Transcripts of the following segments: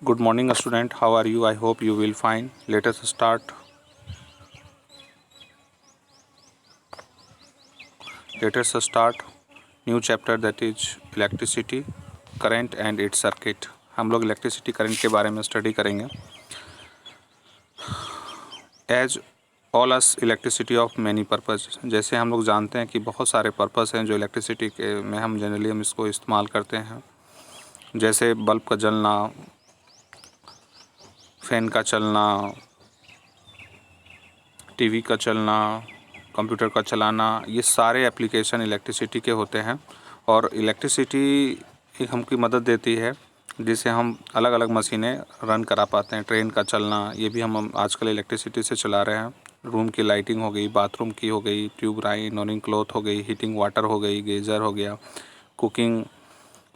Good morning, student. How are you? I hope you will fine. Let us start. Let us start new chapter, that is electricity, current and its circuit. हम लोग electricity current के बारे में study करेंगे. As all us electricity of many purpose. जैसे हम लोग जानते हैं कि बहुत सारे पर्पज़ हैं जो इलेक्ट्रिसिटी के में हम जनरली हम इसको इस्तेमाल करते हैं. जैसे बल्ब का जलना, फ़ैन का चलना, टीवी का चलना, कंप्यूटर का चलाना, ये सारे एप्लीकेशन इलेक्ट्रिसिटी के होते हैं. और इलेक्ट्रिसिटी हमकी मदद देती है जिससे हम अलग अलग मशीनें रन करा पाते हैं. ट्रेन का चलना, ये भी हम आजकल इलेक्ट्रिसिटी से चला रहे हैं. रूम की लाइटिंग हो गई, बाथरूम की हो गई, ट्यूब लाइन, इनोरिंग क्लॉथ हो गई, हीटिंग वाटर हो गई, गीज़र हो गया, कुकिंग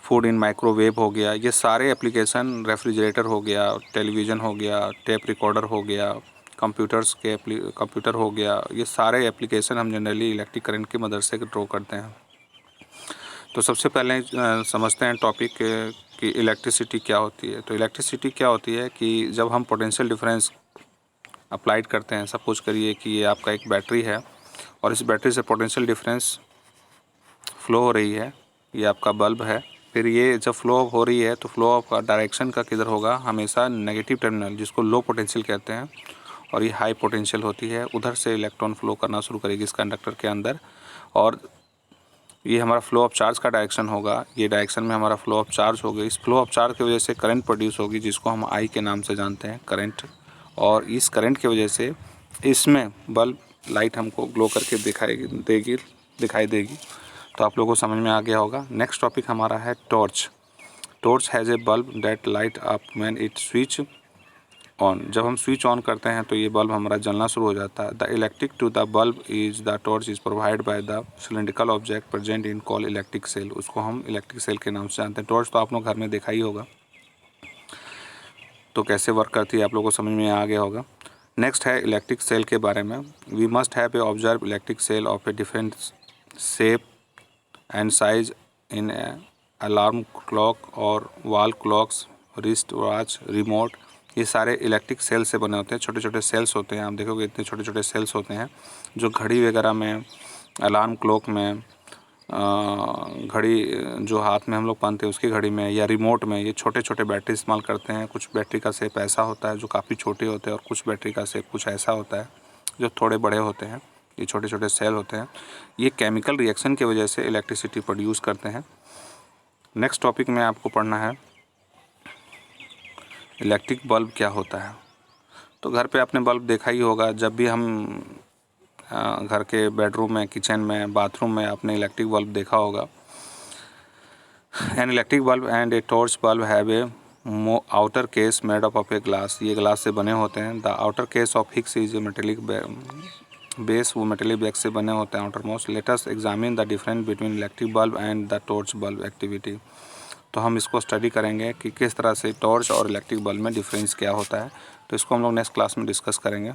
फूड इन माइक्रोवेव हो गया. ये सारे एप्लीकेशन, रेफ्रिजरेटर हो गया, टेलीविज़न हो गया, टेप रिकॉर्डर हो गया, कंप्यूटर हो गया, ये सारे एप्लीकेशन हम जनरली इलेक्ट्रिक करंट की मदद से ड्रॉ करते हैं. तो सबसे पहले समझते हैं टॉपिक कि इलेक्ट्रिसिटी क्या होती है. तो इलेक्ट्रिसिटी क्या होती है कि जब हम पोटेंशियल डिफरेंस अप्लाइड करते हैं. सपोज करिए कि ये आपका एक बैटरी है और इस बैटरी से पोटेंशियल डिफरेंस फ़्लो हो रही है. ये आपका बल्ब है. फिर ये जब फ्लो हो रही है तो फ्लो ऑफ का डायरेक्शन का किधर होगा, हमेशा नेगेटिव टर्मिनल, जिसको लो पोटेंशियल कहते हैं, और ये हाई पोटेंशियल होती है, उधर से इलेक्ट्रॉन फ्लो करना शुरू करेगी इस कंडक्टर के अंदर. और ये हमारा फ्लो ऑफ चार्ज का डायरेक्शन होगा. ये डायरेक्शन में हमारा फ्लो ऑफ चार्ज होगा. इस फ्लो ऑफ चार्ज की वजह से करंट प्रोड्यूस होगी, जिसको हम आई के नाम से जानते हैं, करंट. और इस करंट की वजह से इसमें बल्ब लाइट हमको ग्लो करके दिखाई देगी. तो आप लोगों को समझ में आ गया होगा. नेक्स्ट टॉपिक हमारा है torch. Torch has a bulb that light up when it switch on. जब हम स्विच ऑन करते हैं तो ये बल्ब हमारा जलना शुरू हो जाता है. The electric to the bulb is the torch is provide by the cylindrical object present in call electric cell. उसको हम इलेक्ट्रिक सेल के नाम से जानते हैं. टॉर्च तो आप लोग घर में देखा ही होगा, तो कैसे वर्क करती है आप लोगों को समझ में आ गया होगा. नेक्स्ट है इलेक्ट्रिक सेल के बारे में. We must have a observe electric cell of a different shape and size in alarm clock और wall clocks, wrist watch, remote. ये सारे इलेक्ट्रिक सेल से बने होते हैं. छोटे छोटे सेल्स होते हैं. आप देखोगे इतने छोटे छोटे सेल्स होते हैं जो घड़ी वगैरह में, अलार्म क्लॉक में, घड़ी जो हाथ में हम लोग पहनते हैं उसकी घड़ी में, या रिमोट में, ये छोटे छोटे बैटरी इस्तेमाल करते हैं. कुछ बैटरी का शेप ऐसा होता है जो काफ़ी छोटे होते हैं, और कुछ बैटरी का शेप कुछ ऐसा होता है जो थोड़े बड़े होते हैं. ये छोटे छोटे सेल होते हैं. ये केमिकल रिएक्शन की वजह से इलेक्ट्रिसिटी प्रोड्यूस करते हैं. नेक्स्ट टॉपिक में आपको पढ़ना है इलेक्ट्रिक बल्ब क्या होता है. तो घर पे आपने बल्ब देखा ही होगा. जब भी हम घर के बेडरूम में, किचन में, बाथरूम में आपने इलेक्ट्रिक बल्ब देखा होगा. An electric bulb and a torch bulb have a outer case made up of a glass. ये ग्लास से बने होते हैं. The outer case of Hicks is a metallic base, वो मेटेलिक बैग से बने होते हैं outer most. Let us examine the difference between electric bulb and the torch bulb activity. तो हम इसको स्टडी करेंगे कि किस तरह से टॉर्च और इलेक्ट्रिक बल्ब में डिफरेंस क्या होता है. तो इसको हम लोग नेक्स्ट क्लास में डिस्कस करेंगे.